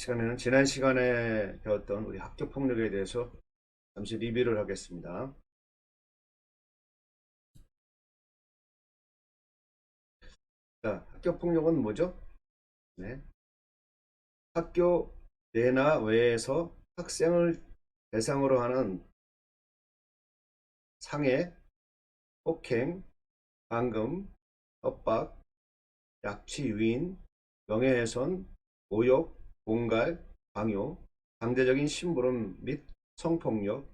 시간에는 지난 시간에 배웠던 우리 학교 폭력에 대해서 잠시 리뷰를 하겠습니다. 자, 학교 폭력은 뭐죠? 네. 학교 내나 외에서 학생을 대상으로 하는 상해, 폭행, 감금, 협박, 약취, 유인, 명예훼손, 모욕, 공갈, 강요, 강제적인 심부름 및 성폭력,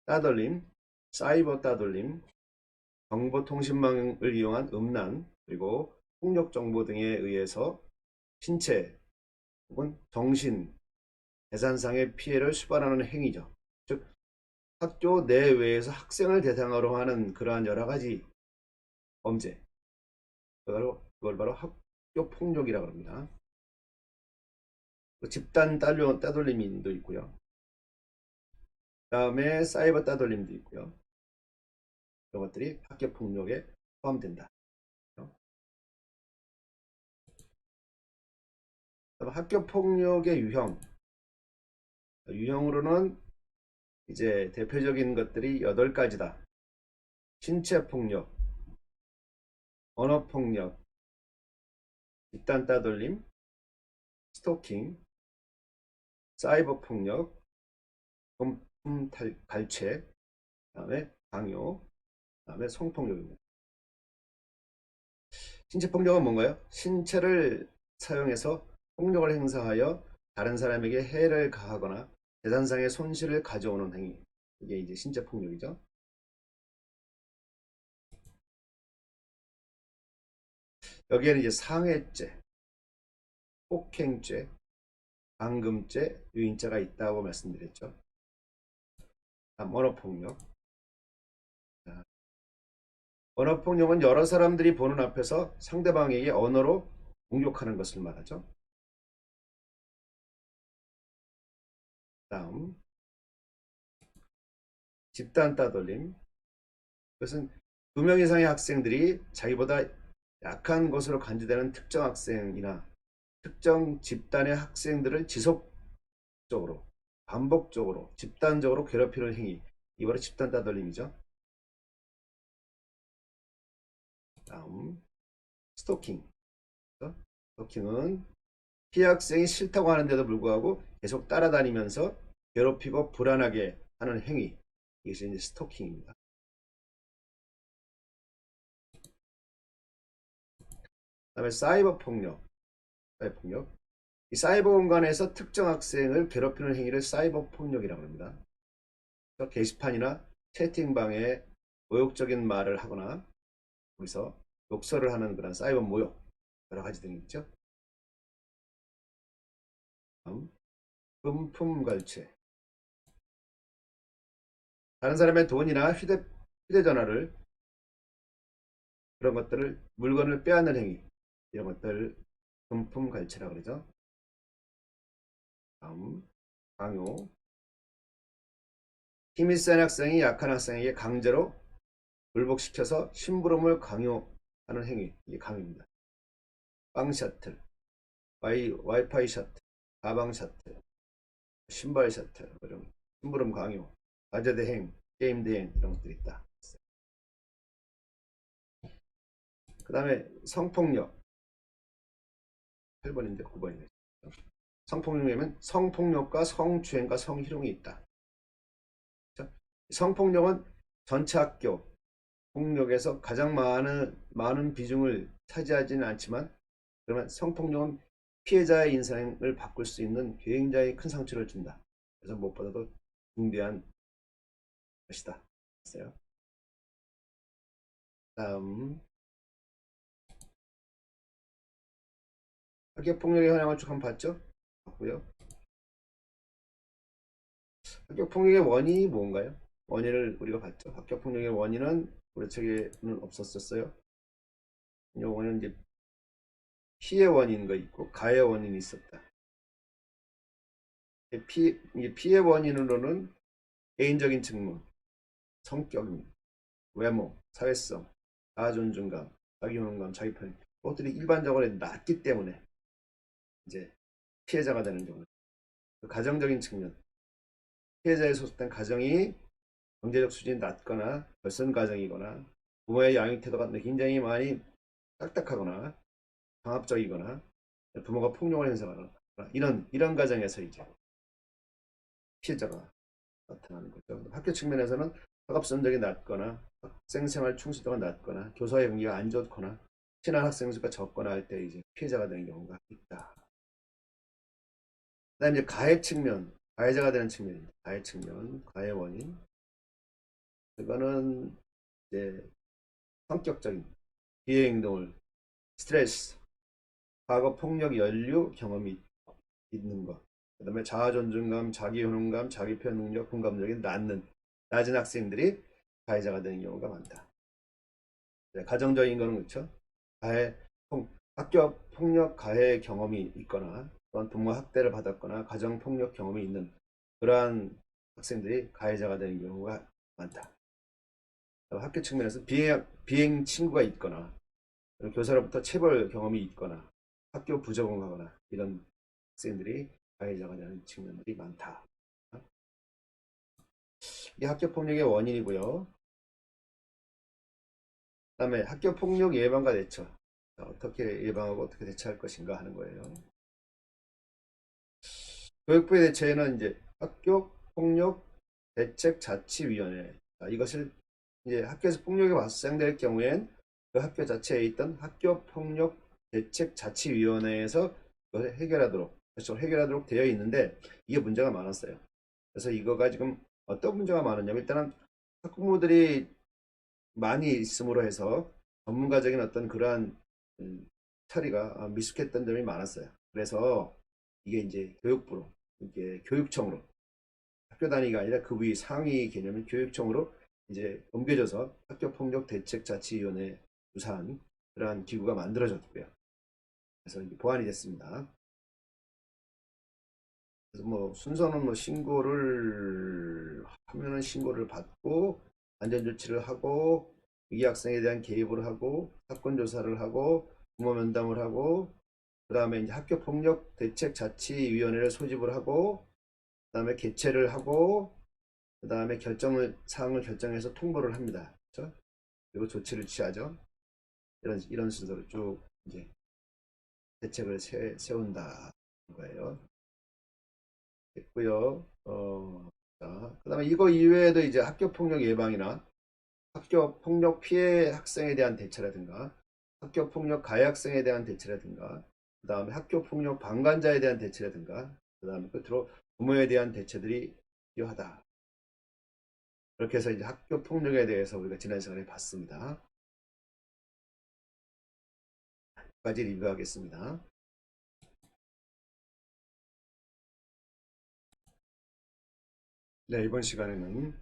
따돌림, 사이버 따돌림, 정보통신망을 이용한 음란, 그리고 폭력정보 등에 의해서 신체 혹은 정신, 재산상의 피해를 수반하는 행위죠. 즉, 학교 내외에서 학생을 대상으로 하는 그러한 여러 가지 범죄, 그걸 바로 학교 폭력이라고 합니다. 집단 따돌림도 있고요. 그 다음에 사이버 따돌림도 있고요. 이런 것들이 학교 폭력에 포함된다. 학교 폭력의 유형으로는 이제 대표적인 것들이 8가지다. 신체폭력, 언어폭력, 집단 따돌림, 스토킹, 사이버폭력, 금품 갈취, 그 다음에 강요, 그 다음에 성폭력입니다. 신체폭력은 뭔가요? 신체를 사용해서 폭력을 행사하여 다른 사람에게 해를 가하거나 재산상의 손실을 가져오는 행위. 이게 이제 신체폭력이죠. 여기에는 이제 상해죄, 폭행죄, 감금죄, 유인죄가 있다고 말씀드렸죠. 다음 언어폭력. 언어폭력은 여러 사람들이 보는 앞에서 상대방에게 언어로 공격하는 것을 말하죠. 다음 집단 따돌림. 그것은 2명 이상의 학생들이 자기보다 약한 것으로 간주되는 특정 학생이나 특정 집단의 학생들을 지속적으로 반복적으로 집단적으로 괴롭히는 행위, 이 바로 집단 따돌림이죠. 다음 스토킹. 스토킹은 피해 학생이 싫다고 하는데도 불구하고 계속 따라다니면서 괴롭히고 불안하게 하는 행위, 이것이 이제 스토킹입니다. 그다음에 사이버 폭력. 이 사이버 공간에서 특정 학생을 괴롭히는 행위를 사이버 폭력이라고 합니다. 게시판이나 채팅방에 모욕적인 말을 하거나 거기서 욕설을 하는 그런 사이버 모욕, 여러 가지 등이 있죠. 다음 금품 갈취. 다른 사람의 돈이나 휴대전화를, 그런 것들을, 물건을 빼앗는 행위, 이런 것들 금품 갈취라고 그러죠. 다음 강요. 힘이 센 학생이 약한 학생에게 강제로 굴복시켜서 심부름을 강요하는 행위, 이게 강요입니다. 빵 셔틀, 와이파이 셔틀, 가방 셔틀, 신발 셔틀, 이런 심부름 강요, 과제 대행, 게임 대행, 이런 것들이 있다. 그 다음에 성폭력. 8번인데 9번이네. 성폭력이면 성폭력과 성추행과 성희롱이 있다. 성폭력은 전체 학교 폭력에서 가장 많은 비중을 차지하지는 않지만, 그러면 성폭력은 피해자의 인생을 바꿀 수 있는 굉장히 큰 상처를 준다. 그래서 무엇보다도 중대한 것이다. 다음 학교폭력의 현황을 쭉 한번 봤고요. 학교폭력의 원인이 뭔가요? 원인을 우리가 봤죠. 학교폭력의 원인은 우리 책에는 없었어요. 이 원인은 이제 피해 원인도 있고 가해 원인이 있었다. 피해 원인으로는 개인적인 측면, 성격, 외모, 사회성, 자존중감, 자기효능감, 자기편, 그것들이 일반적으로 낮기 때문에 이제 피해자가 되는 경우. 그 가정적인 측면, 피해자에 소속된 가정이 경제적 수준이 낮거나 결손 가정이거나 부모의 양육 태도가 굉장히 많이 딱딱하거나 강압적이거나 부모가 폭력을 행사하거나 이런 가정에서 이제 피해자가 나타나는 거죠. 학교 측면에서는 학업 성적이 낮거나 학생 생활 충실도가 낮거나 교사의 경기가 안 좋거나 친한 학생 수가 적거나 할 때 이제 피해자가 되는 경우가 있다. 그다음에 이제 가해 측면, 가해자가 되는 측면입니다. 가해 측면, 가해 원인. 이거는 이제 성격적인 비해 행동을 스트레스, 과거 폭력 연류 경험이 있는 것. 그다음에 자아 존중감, 자기 효능감, 자기 표현 능력, 공감력이 낮은 학생들이 가해자가 되는 경우가 많다. 가정적인 거는 그렇죠. 학교 폭력 가해 경험이 있거나 또한 부모 학대를 받았거나 가정 폭력 경험이 있는 그러한 학생들이 가해자가 되는 경우가 많다. 학교 측면에서 비행 친구가 있거나 교사로부터 체벌 경험이 있거나 학교 부적응하거나 이런 학생들이 가해자가 되는 측면들이 많다. 이게 학교 폭력의 원인이고요. 그다음에 학교 폭력 예방과 대처. 어떻게 예방하고 어떻게 대처할 것인가 하는 거예요. 교육부의 대처에는 이제 학교 폭력 대책 자치위원회. 이것을 이제 학교에서 폭력이 발생될 경우엔 그 학교 자체에 있던 학교 폭력 대책 자치위원회에서 그것을 해결하도록 되어 있는데 이게 문제가 많았어요. 그래서 이거가 지금 어떤 문제가 많았냐면 일단은 학부모들이 많이 있음으로 해서 전문가적인 어떤 그러한 처리가 미숙했던 점이 많았어요. 그래서 이게 이제 교육부로, 이게 교육청으로 학교 단위가 아니라 그 위 상위 개념인 교육청으로 이제 옮겨져서 학교폭력대책자치위원회 유사한 그러한 기구가 만들어졌고요. 그래서 이제 보완이 됐습니다. 그래서 뭐 순서는 뭐 신고를 하면은 신고를 받고 안전조치를 하고 위기 학생에 대한 개입을 하고 사건 조사를 하고 부모 면담을 하고 그 다음에 이제 학교폭력대책자치위원회를 소집을 하고 그 다음에 개최를 하고 그 다음에 사항을 결정해서 통보를 합니다. 그렇죠? 그리고 조치를 취하죠. 이런 순서로 쭉 이제 대책을 세운다 거예요. 됐고요. 그 다음에 이거 이외에도 이제 학교 폭력 예방이나 학교 폭력 피해 학생에 대한 대처라든가 학교 폭력 가해 학생에 대한 대처라든가 그 다음에 학교 폭력 방관자에 대한 대처라든가 그 다음에 끝으로 부모에 대한 대처들이 필요하다. 그렇게 해서 이제 학교 폭력에 대해서 우리가 지난 시간에 봤습니다. 여기까지 리뷰하겠습니다. 네, 이번 시간에는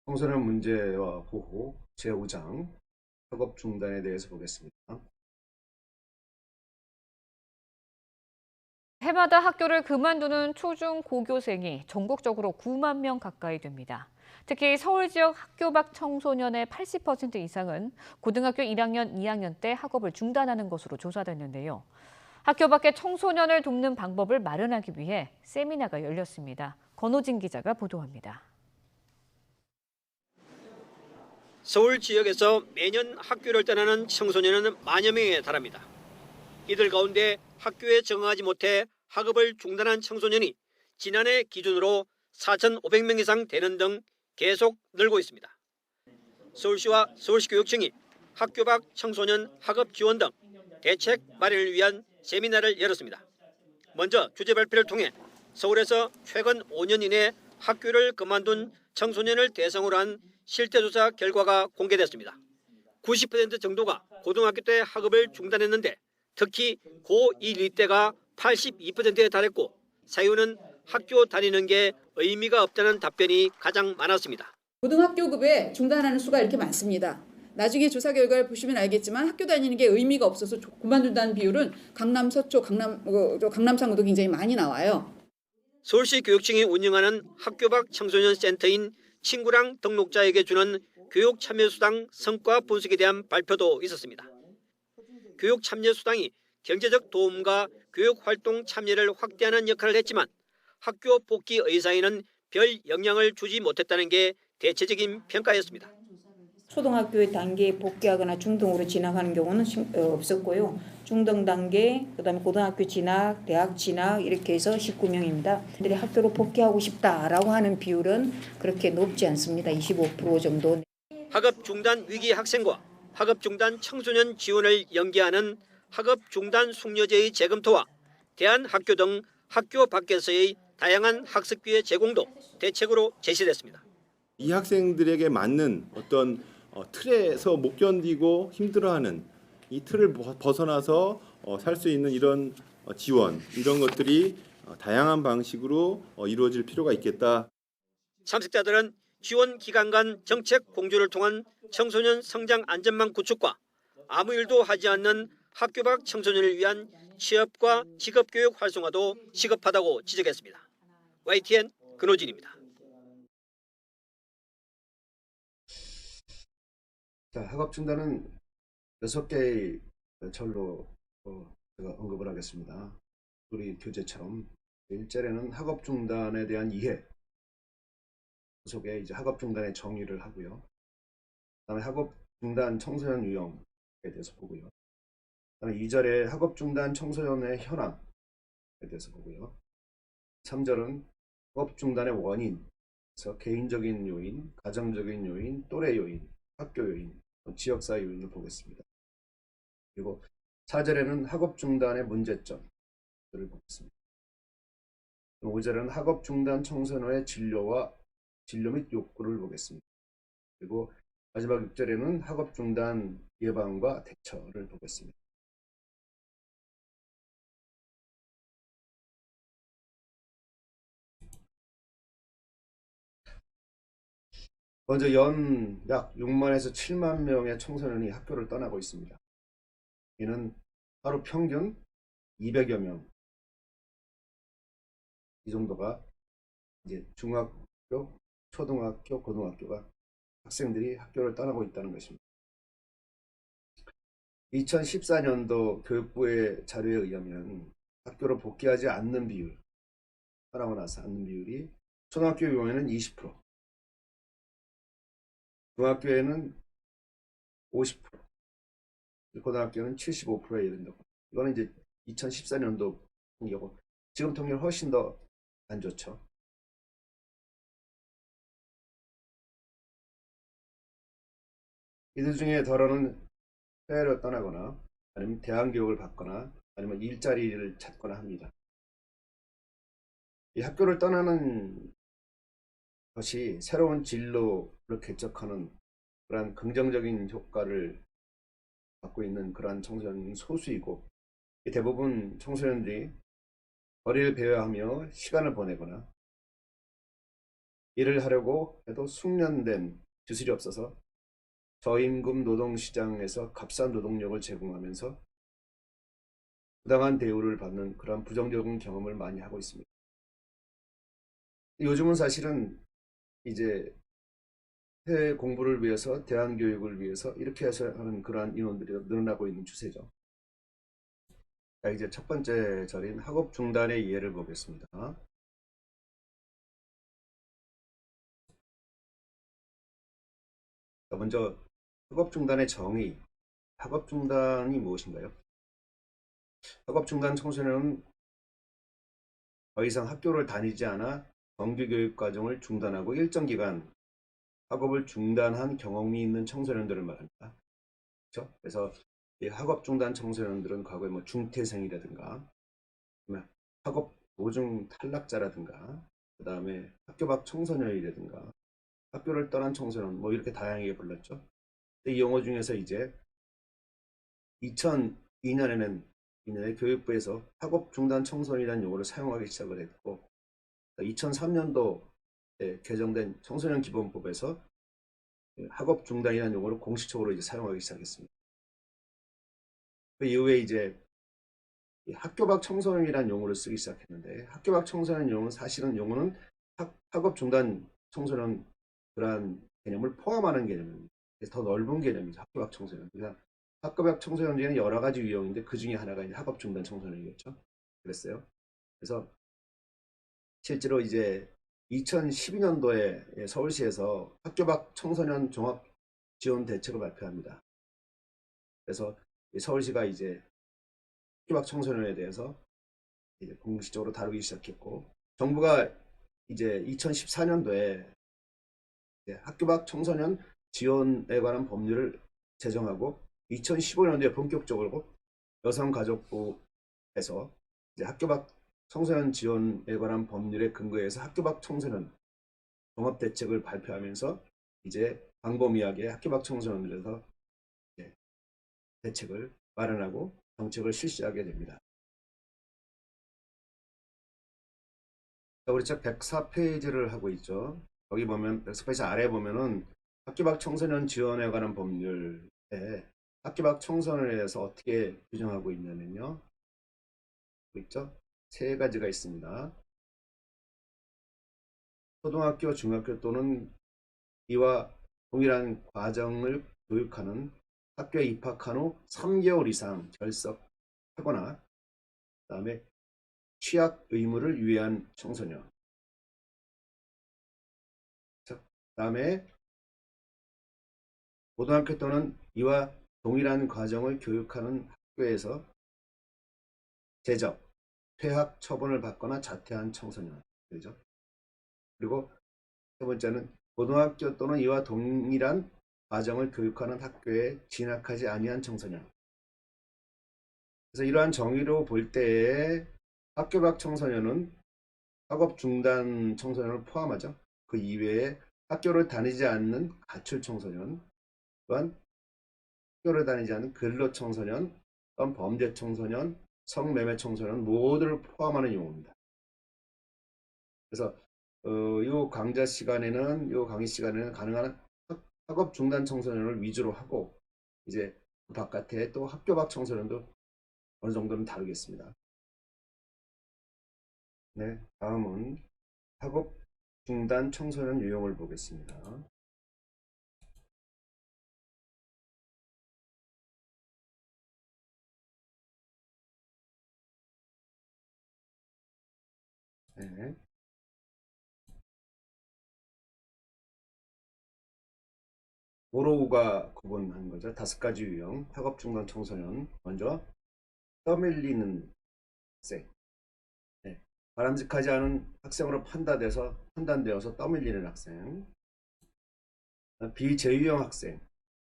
청소년 문제와 보호 제5장 학업 중단에 대해서 보겠습니다. 해마다 학교를 그만두는 초중 고교생이 전국적으로 9만 명 가까이 됩니다. 특히 서울 지역 학교 밖 청소년의 80% 이상은 고등학교 1학년, 2학년 때 학업을 중단하는 것으로 조사됐는데요. 학교 밖의 청소년을 돕는 방법을 마련하기 위해 세미나가 열렸습니다. 권호진 기자가 보도합니다. 서울 지역에서 매년 학교를 떠나는 청소년은 만여 명에 달합니다. 이들 가운데 학교에 적응하지 못해 학업을 중단한 청소년이 지난해 기준으로 4,500명 이상 되는 등 계속 늘고 있습니다. 서울시와 서울시 교육청이 학교 밖 청소년 학업 지원 등 대책 마련을 위한 세미나를 열었습니다. 먼저 주제 발표를 통해 서울에서 최근 5년 이내 학교를 그만둔 청소년을 대상으로 한 실태조사 결과가 공개됐습니다. 90% 정도가 고등학교 때 학업을 중단했는데 특히 고1, 2때가 82%에 달했고 사유는 학교 다니는 게 의미가 없다는 답변이 가장 많았습니다. 고등학교급에 중단하는 수가 이렇게 많습니다. 나중에 조사 결과를 보시면 알겠지만 학교 다니는 게 의미가 없어서 그만둔다는 비율은 강남, 서초, 강남 상구도 굉장히 많이 나와요. 서울시 교육청이 운영하는 학교 밖 청소년 센터인 친구랑 등록자에게 주는 교육 참여 수당 성과 분석에 대한 발표도 있었습니다. 교육 참여 수당이 경제적 도움과 교육 활동 참여를 확대하는 역할을 했지만 학교 복귀 의사에는 별 영향을 주지 못했다는 게 대체적인 평가였습니다. 초등학교 단계에 복귀하거나 중등으로 진학하는 경우는 없었고요. 중등 단계, 그다음에 고등학교 진학, 대학 진학 이렇게 해서 19명입니다. 들이 학교로 복귀하고 싶다라고 하는 비율은 그렇게 높지 않습니다. 25% 정도. 학업 중단 위기 학생과 학업 중단 청소년 지원을 연계하는 학업 중단 숙려제의 재검토와 대한학교 등 학교 밖에서의 다양한 학습 기회 제공도 대책으로 제시됐습니다. 이 학생들에게 맞는 어떤 틀에서 못 견디고 힘들어하는 이 틀을 벗어나서 살 수 있는 이런 지원, 이런 것들이 다양한 방식으로 이루어질 필요가 있겠다. 참석자들은 지원 기관 간 정책 공조를 통한 청소년 성장 안전망 구축과 아무 일도 하지 않는 학교 밖 청소년을 위한 취업과 직업교육 활성화도 시급하다고 지적했습니다. YTN 근호진입니다. 자, 학업 중단은 6개의 절로 제가 언급을 하겠습니다. 우리 교재처럼 1절에는 학업 중단에 대한 이해, 속에 이제 학업 중단의 정의를 하고요. 그다음에 학업 중단 청소년 유형에 대해서 보고요. 그다음에 2절에 학업 중단 청소년의 현황에 대해서 보고요. 3절은 학업 중단의 원인, 그래서 개인적인 요인, 가정적인 요인, 또래 요인, 학교 요인, 지역사회 요인을 보겠습니다. 그리고 4절에는 학업 중단의 문제점을 보겠습니다. 5절에는 학업 중단 청소년의 진료 및 욕구를 보겠습니다. 그리고 마지막 6절에는 학업 중단 예방과 대처를 보겠습니다. 먼저 연 약 6만에서 7만 명의 청소년이 학교를 떠나고 있습니다. 이는 하루 평균 200여 명, 이 정도가 이제 중학교, 초등학교, 고등학교가 학생들이 학교를 떠나고 있다는 것입니다. 2014년도 교육부의 자료에 의하면 학교로 복귀하지 않는 비율, 떠나고 나서 않는 비율이 초등학교 경우에는 20%, 중학교에는 50%, 고등학교는 75%에 이른다고. 이거는 이제 2014년도 통계고, 지금 통계는 훨씬 더 안 좋죠. 이들 중에 덜어는 해외로 떠나거나 아니면 대안교육을 받거나 아니면 일자리를 찾거나 합니다. 이 학교를 떠나는 것이 새로운 진로를 개척하는 그러한 긍정적인 효과를 갖고 있는 그러한 청소년이 소수이고, 대부분 청소년들이 거리를 배회하며 시간을 보내거나 일을 하려고 해도 숙련된 기술이 없어서 저임금 노동시장에서 값싼 노동력을 제공하면서 부당한 대우를 받는 그런 부정적인 경험을 많이 하고 있습니다. 요즘은 사실은 이제 해외 공부를 위해서, 대안교육을 위해서 이렇게 해서 하는 그러한 인원들이 늘어나고 있는 추세죠. 자, 이제 첫 번째 절인 학업 중단의 이해를 보겠습니다. 자, 먼저 학업 중단의 정의. 학업 중단이 무엇인가요? 학업 중단 청소년은 더 이상 학교를 다니지 않아 정규 교육 과정을 중단하고 일정 기간 학업을 중단한 경험이 있는 청소년들을 말합니다. 그렇죠? 그래서 이 학업 중단 청소년들은 과거에 뭐 중퇴생이라든가 학업 도중 탈락자라든가, 그 다음에 학교 밖 청소년이라든가 학교를 떠난 청소년, 뭐 이렇게 다양하게 불렀죠. 이 용어 중에서 이제 2002년에는 교육부에서 학업 중단 청소년이라는 용어를 사용하기 시작을 했고, 2003년도에 개정된 청소년 기본법에서 학업 중단이라는 용어를 공식적으로 이제 사용하기 시작했습니다. 그 이후에 이제 학교 밖 청소년이라는 용어를 쓰기 시작했는데, 학교 밖 청소년 용어는 사실은 용어는 학업 중단 청소년 그러한 개념을 포함하는 개념입니다. 그래서 더 넓은 개념이죠. 학교 밖 청소년. 그러니까 학교 밖 청소년 중에는 여러 가지 유형인데 그 중에 하나가 이제 학업 중단 청소년이겠죠. 그랬어요. 그래서 실제로 이제 2012년도에 서울시에서 학교 밖 청소년 종합 지원 대책을 발표합니다. 그래서 서울시가 이제 학교 밖 청소년에 대해서 이제 공식적으로 다루기 시작했고, 정부가 이제 2014년도에 학교 밖 청소년 지원에 관한 법률을 제정하고 2015년도에 본격적으로 여성가족부에서 이제 학교 밖 청소년 지원에 관한 법률에 근거해서 학교 밖 청소년 종합대책을 발표하면서 이제 광범위하게 학교 밖 청소년들에서 대책을 마련하고 정책을 실시하게 됩니다. 자, 우리 책 104페이지를 하고 있죠. 여기 보면 104페이지 아래 보면은 학교 밖 청소년 지원에 관한 법률에 학교 밖 청소년에 대해서 어떻게 규정하고 있냐면요. 있죠? 세 가지가 있습니다. 초등학교, 중학교 또는 이와 동일한 과정을 교육하는 학교에 입학한 후 3개월 이상 결석하거나 그다음에 취약 의무를 위한 청소년, 그다음에 고등학교 또는 이와 동일한 과정을 교육하는 학교에서 제적, 퇴학 처분을 받거나 자퇴한 청소년, 그죠? 그리고 세 번째는 고등학교 또는 이와 동일한 과정을 교육하는 학교에 진학하지 아니한 청소년. 그래서 이러한 정의로 볼 때에 학교 밖 청소년은 학업 중단 청소년을 포함하죠. 그 이외에 학교를 다니지 않는 가출 청소년, 또한 학교를 다니지 않는 근로 청소년, 또한 범죄 청소년, 성매매 청소년 모두를 포함하는 용어입니다. 그래서 이 강좌 시간에는, 이 강의 시간에는 가능한 학업 중단 청소년을 위주로 하고 이제 그 바깥에 또 학교 밖 청소년도 어느 정도는 다루겠습니다. 네, 다음은 학업 중단 청소년 유형을 보겠습니다. 네. 오로우가 구분한 거죠. 5가지 유형 학업 중단 청소년. 먼저 떠밀리는 학생, 네. 바람직하지 않은 학생으로 판단되어서 떠밀리는 학생. 비제휴형 학생,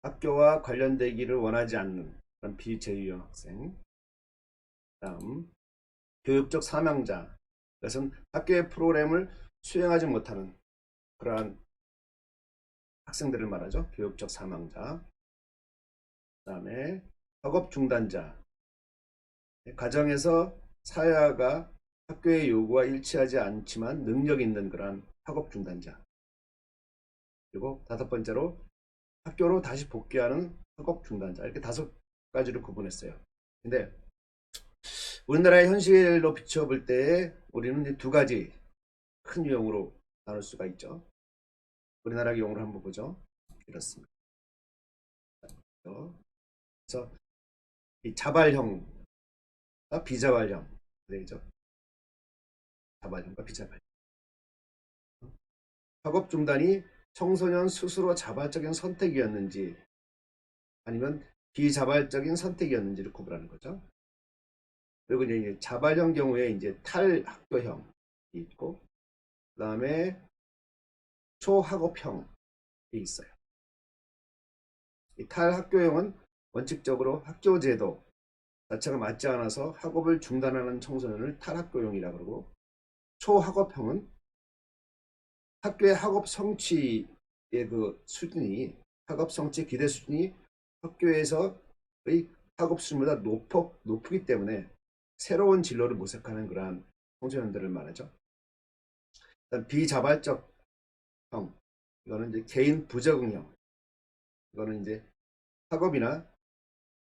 학교와 관련되기를 원하지 않는 그런 비제휴형 학생. 다음 교육적 사명자, 그것은 학교의 프로그램을 수행하지 못하는 그러한 학생들을 말하죠. 교육적 사망자. 그 다음에 학업 중단자, 가정에서 사회화가 학교의 요구와 일치하지 않지만 능력 있는 그러한 학업 중단자. 그리고 5번째로 학교로 다시 복귀하는 학업 중단자. 이렇게 5가지를 구분했어요. 근데 우리나라의 현실로 비춰볼 때 우리는 이제 2가지 큰 유형으로 나눌 수가 있죠. 우리나라 용어를 한번 보죠. 이렇습니다. 그래서 이 자발형과 비자발형 되죠. 자발형과 비자발형. 학업 중단이 청소년 스스로 자발적인 선택이었는지 아니면 비자발적인 선택이었는지를 구분하는 거죠. 그리고 이제 자발형 경우에 이제 탈학교형이 있고, 그 다음에 초학업형이 있어요. 이 탈학교형은 원칙적으로 학교 제도 자체가 맞지 않아서 학업을 중단하는 청소년을 탈학교형이라고 그러고, 초학업형은 학교의 학업 성취의 그 수준이, 학업 성취 기대 수준이 학교에서의 학업 수준보다 높기 때문에 새로운 진로를 모색하는 그러한 청소년들을 말하죠. 비자발적 형, 이거는 이제 개인 부적응형. 이거는 이제 학업이나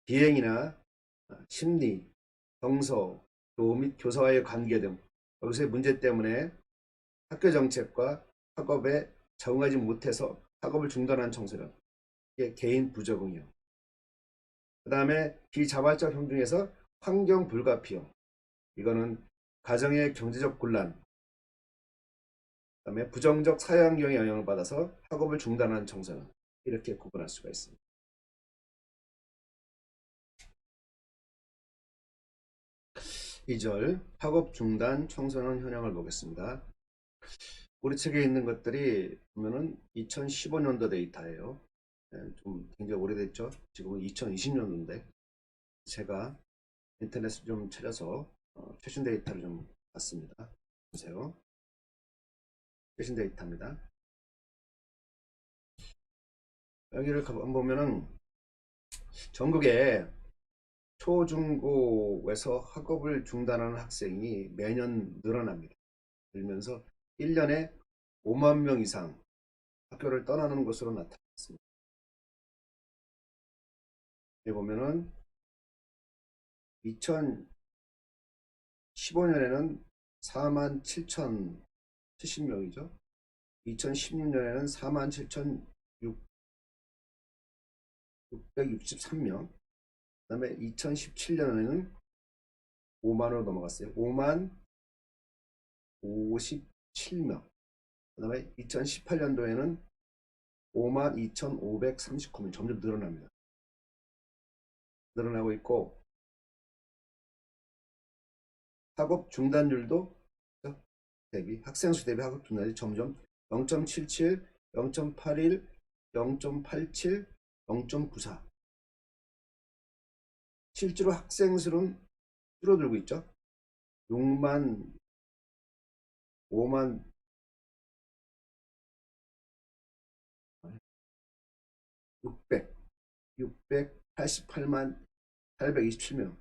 비행이나 심리, 정서, 교우 및 교사와의 관계 등 여기서의 문제 때문에 학교 정책과 학업에 적응하지 못해서 학업을 중단한 청소년. 이게 개인 부적응형. 그 다음에 비자발적 형 중에서 환경 불가피형. 이거는 가정의 경제적 곤란, 그다음에 부정적 사회환경에 영향을 받아서 학업을 중단하는 청소년, 이렇게 구분할 수가 있습니다. 이절 학업 중단 청소년 현황을 보겠습니다. 우리 책에 있는 것들이 보면은 2015년도 데이터예요. 좀 굉장히 오래됐죠. 지금은 2020년도인데 제가 인터넷을 좀 찾아서 최신 데이터를 좀 봤습니다. 보세요. 최신 데이터입니다. 여기를 한번 보면은 전국에 초중고에서 학업을 중단하는 학생이 매년 늘어납니다. 늘면서 1년에 5만 명 이상 학교를 떠나는 것으로 나타났습니다. 여기 보면은 2015년에는 4만 7,070명이죠. 2016년에는 4만 7,663명. 그 다음에 2017년에는 5만으로 넘어갔어요. 5만 57명. 그 다음에 2018년도에는 5만 2,539명. 점점 늘어납니다. 늘어나고 있고, 학업 중단율도 대비, 학생 수 대비 학업 중단율이 점점 0.77, 0.81, 0.87, 0.94. 실제로 학생 수는 줄어들고 있죠. 5만 688만 827명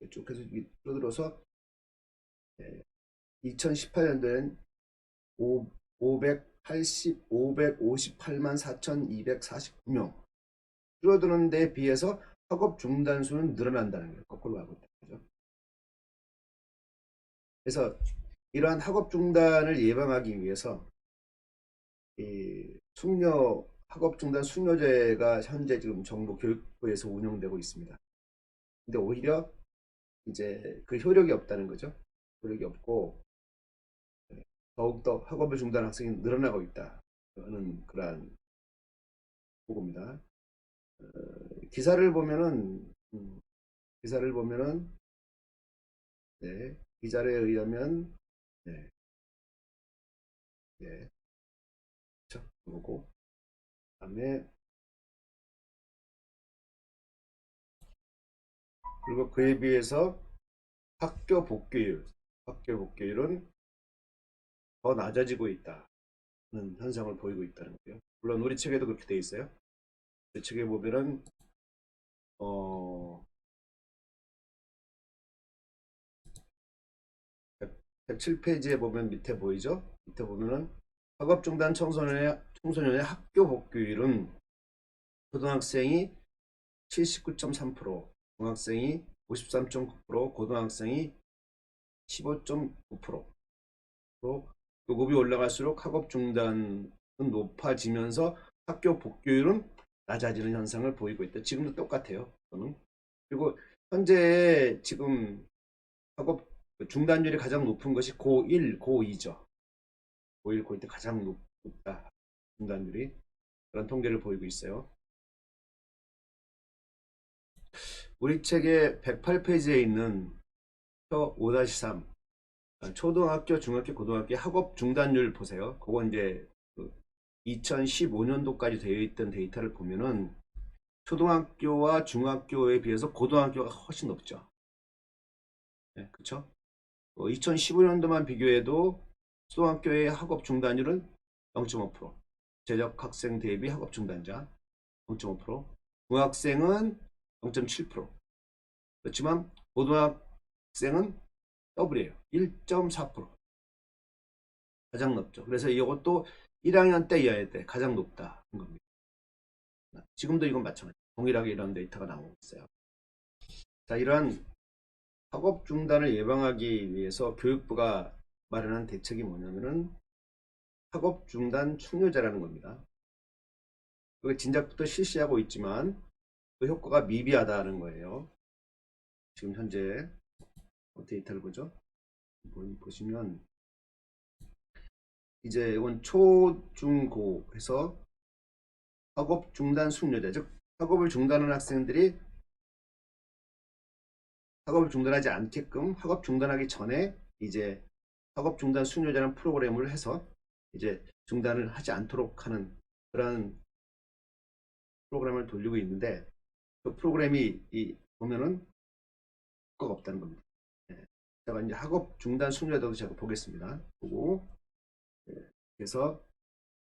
쭉 해서 줄어들어서 2018년도에는 558만 4,249명 줄어드는 데 비해서 학업 중단 수는 늘어난다는 거예요. 거꾸로 가고 있다는 거죠. 그래서 이러한 학업 중단을 예방하기 위해서 이 학업 중단 숙려제가 현재 지금 정부 교육부에서 운영되고 있습니다. 근데 오히려 이제 그 효력이 없다는 거죠. 효력이 없고 더욱더 학업을 중단한 학생이 늘어나고 있다는 그러한 보고입니다. 기사를 보면은 네, 기자에 의하면 네, 네, 그렇죠. 보고 그다음에 그리고 그에 비해서 학교 복귀율은 더 낮아지고 있다는 현상을 보이고 있다는 거예요. 물론 우리 책에도 그렇게 돼 있어요. 우리 책에 보면은 107페이지에 보면 밑에 보이죠? 밑에 보면은 학업 중단 청소년의 학교 복귀율은 초등학생이 79.3%, 중학생이 53.9%, 고등학생이 15.9%. 교급이 올라갈수록 학업 중단은 높아지면서 학교 복귀율은 낮아지는 현상을 보이고 있다. 지금도 똑같아요. 그리고 현재 지금 학업 중단율이 가장 높은 것이 고1, 고2죠. 고1, 고2 때 가장 높다. 중단율이. 그런 통계를 보이고 있어요. 우리 책의 108페이지에 있는 표 5-3 초등학교, 중학교, 고등학교 학업 중단율 보세요. 그건 이제 2015년도까지 되어 있던 데이터를 보면은 초등학교와 중학교에 비해서 고등학교가 훨씬 높죠. 네, 그렇죠? 2015년도만 비교해도 초등학교의 학업 중단율은 0.5%, 재적 학생 대비 학업 중단자 0.5%, 중학생은 0.7%. 그렇지만 고등학생은 더블이에요. 1.4%. 가장 높죠. 그래서 이것도 1학년 때, 2학년 때 가장 높다는 겁니다. 지금도 이건 마찬가지. 동일하게 이런 데이터가 나오고 있어요. 자, 이러한 학업 중단을 예방하기 위해서 교육부가 마련한 대책이 뭐냐면은 학업 중단 축려제라는 겁니다. 그게 진작부터 실시하고 있지만 그 효과가 미비하다는 거예요. 지금 현재 데이터를 보죠. 보시면 이제 이건 초, 중, 고 해서 학업 중단 숙려제, 즉 학업을 중단하는 학생들이 학업을 중단하지 않게끔 학업 중단하기 전에 이제 학업 중단 숙려제라는 프로그램을 해서 이제 중단을 하지 않도록 하는 그런 프로그램을 돌리고 있는데, 그 프로그램이 보면은 효과가 없다는 겁니다. 예. 제가 이제 학업 중단 숙려제도 제가 보겠습니다. 보고, 예. 그래서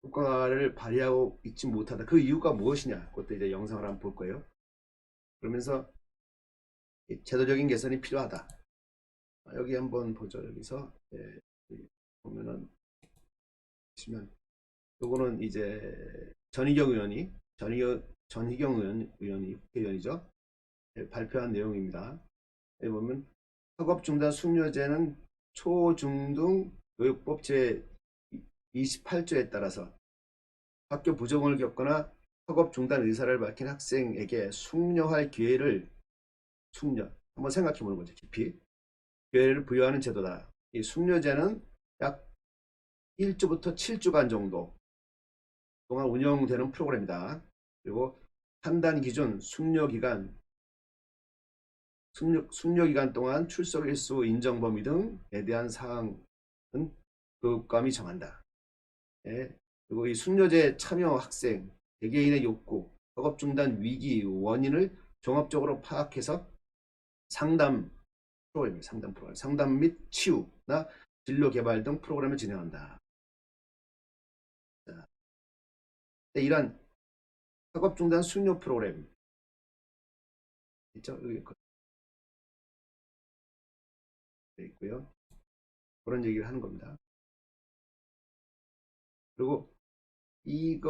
효과를 발휘하고 있지 못하다. 그 이유가 무엇이냐? 그것도 이제 영상을 한번 볼 거예요. 그러면서 제도적인 개선이 필요하다. 여기 한번 보죠. 여기서 보면은 보시면 요거는 이제 전희경 의원이 국회의원이죠. 발표한 내용입니다. 여기 보면 학업 중단 숙려제는 초, 중, 등 교육법 제 28조에 따라서 학교 부정을 겪거나 학업 중단 의사를 밝힌 학생에게 숙려할 기회를 한번 생각해 보는 거죠. 깊이 기회를 부여하는 제도다. 이 숙려제는 약 1주부터 7주간 정도 동안 운영되는 프로그램이다. 그리고 판단 기준, 숙려 기간 동안 출석 일수 인정 범위 등에 대한 사항은 교육감이 정한다. 예. 그리고 이 숙려제 참여 학생 개개인의 욕구, 학업 중단 위기 원인을 종합적으로 파악해서 상담 상담 및 치유나 진로 개발 등 프로그램을 진행한다. 자, 이러한 학업 중단 숙려 프로그램 있죠? 여기 있고요. 그런 얘기를 하는 겁니다. 그리고 이거